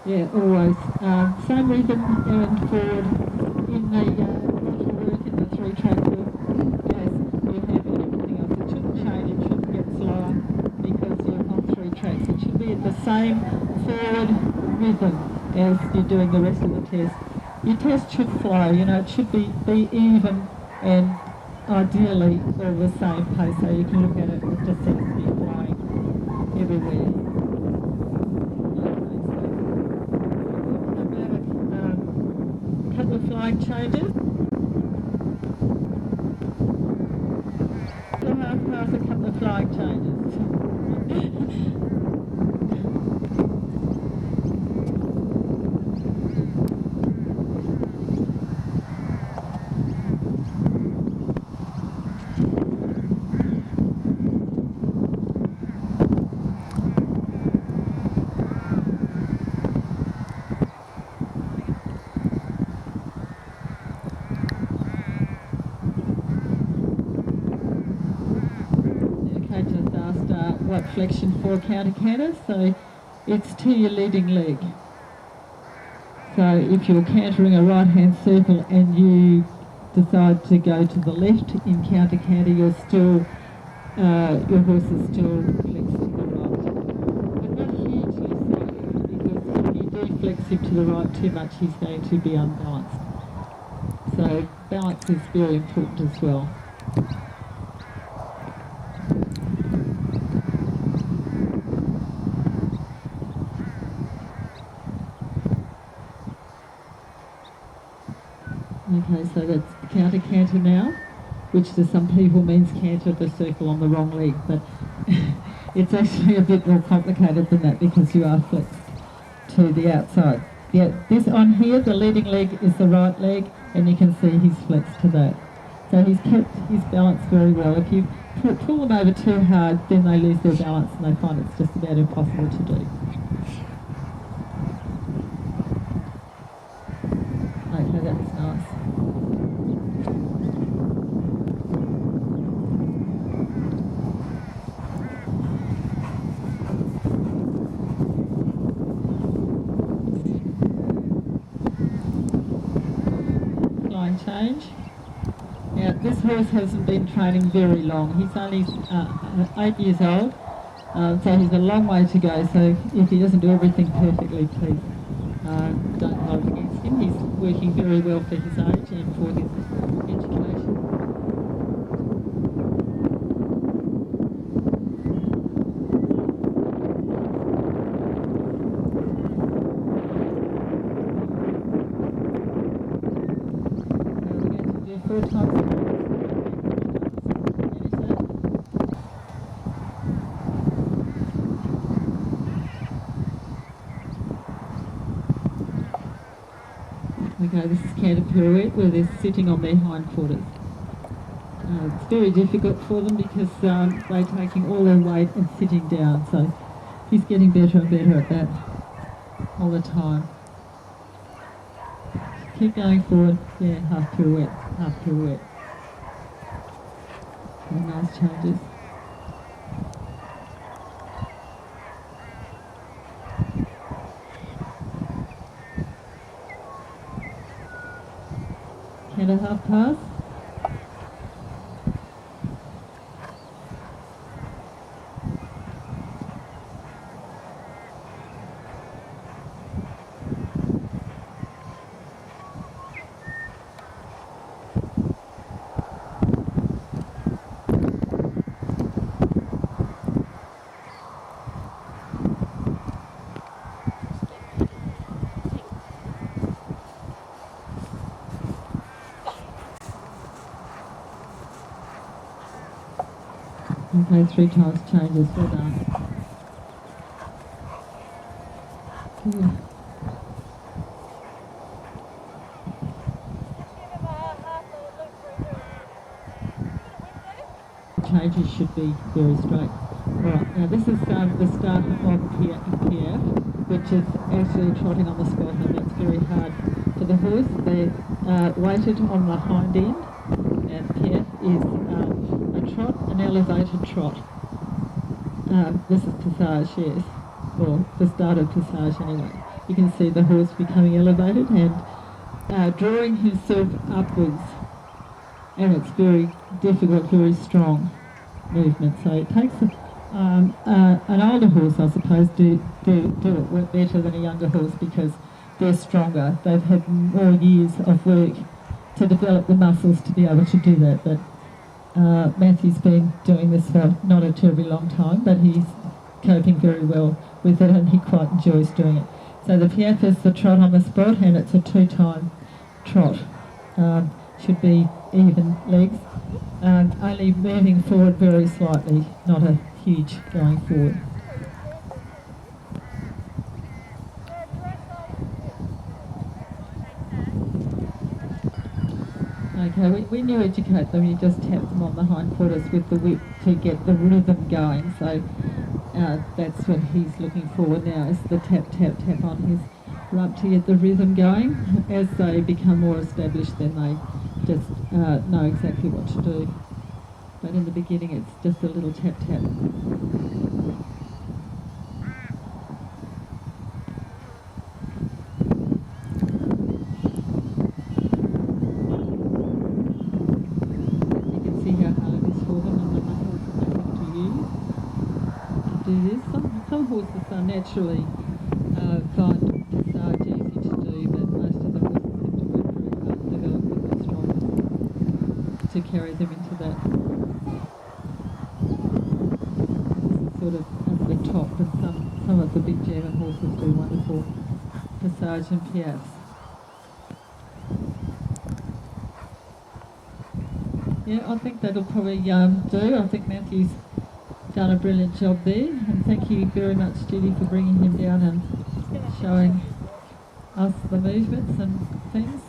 Yeah, always. Same rhythm and forward in the throttle work in the three tractors. Yes, you have everything else. It shouldn't change, it shouldn't get slower because you're on three tracks. It should be at the same forward rhythm as you're doing the rest of the test. Your test should flow, it should be even and ideally all the same pace, so you can look at it, it just seems to be flowing everywhere. Couple of flying changes. Half past a couple of flying changes. What flexion for counter-canter, so it's to your leading leg. So if you're cantering a right-hand circle and you decide to go to the left in counter-canter, your horse is still flexed to the right. But not hugely so, because if you do flex him to the right too much, he's going to be unbalanced. So balance is very important as well. Okay, so that's counter-canter now, which to some people means canter the circle on the wrong leg, but it's actually a bit more complicated than that because you are flexed to the outside. Yeah, this on here, the leading leg is the right leg, and you can see he's flexed to that. So he's kept his balance very well. If you pull them over too hard, then they lose their balance and they find it's just about impossible to do. Okay, that's nice. Flying change. Now, this horse hasn't been training very long. He's only 8 years old, so he's a long way to go. So if he doesn't do everything perfectly, please don't hold against him. He's working very well for his age and for his education. We're going to do 4 times. Okay, this is canter pirouette where they're sitting on their hindquarters. It's very difficult for them because they're taking all their weight and sitting down, so he's getting better and better at that all the time. Keep going forward. Yeah, half pirouette, half pirouette. Okay, nice changes. Canter half pass. Okay, 3 times changes, well done. Changes should be very straight. Right, now this is the start of PF, which is actually trotting on the spot, and that's very hard for the horse. They're weighted on the hind end, and PF is a trot, an elevated trot. This is passage, yes, or the start of passage anyway. you can see the horse becoming elevated and drawing himself upwards. And it's very difficult, very strong movement. So it takes an older horse, I suppose, do it better than a younger horse because they're stronger. They've had more years of work to develop the muscles to be able to do that. But Matthew's been doing this for not a terribly long time, but he's coping very well with it and he quite enjoys doing it. So the piaffe is the trot on the spot and it's a 2-time trot. Should be even legs, only moving forward very slightly, not a huge going forward. Okay, when you educate them, you just tap them on the hindquarters with the whip to get the rhythm going. So that's what he's looking for now, is the tap, tap, tap on his rump to get the rhythm going. As they become more established, then they just know exactly what to do. But in the beginning, it's just a little tap, tap. Some horses are naturally find dressage easy to do, but most of the horses have to work very hard to develop the strong to carry them into that sort of at the top. But some of the big German horses do wonderful dressage and piaffes. Yeah, I think that'll probably do. I think Matthew's done a brilliant job there, and thank you very much, Judy, for bringing him down and showing us the movements and things.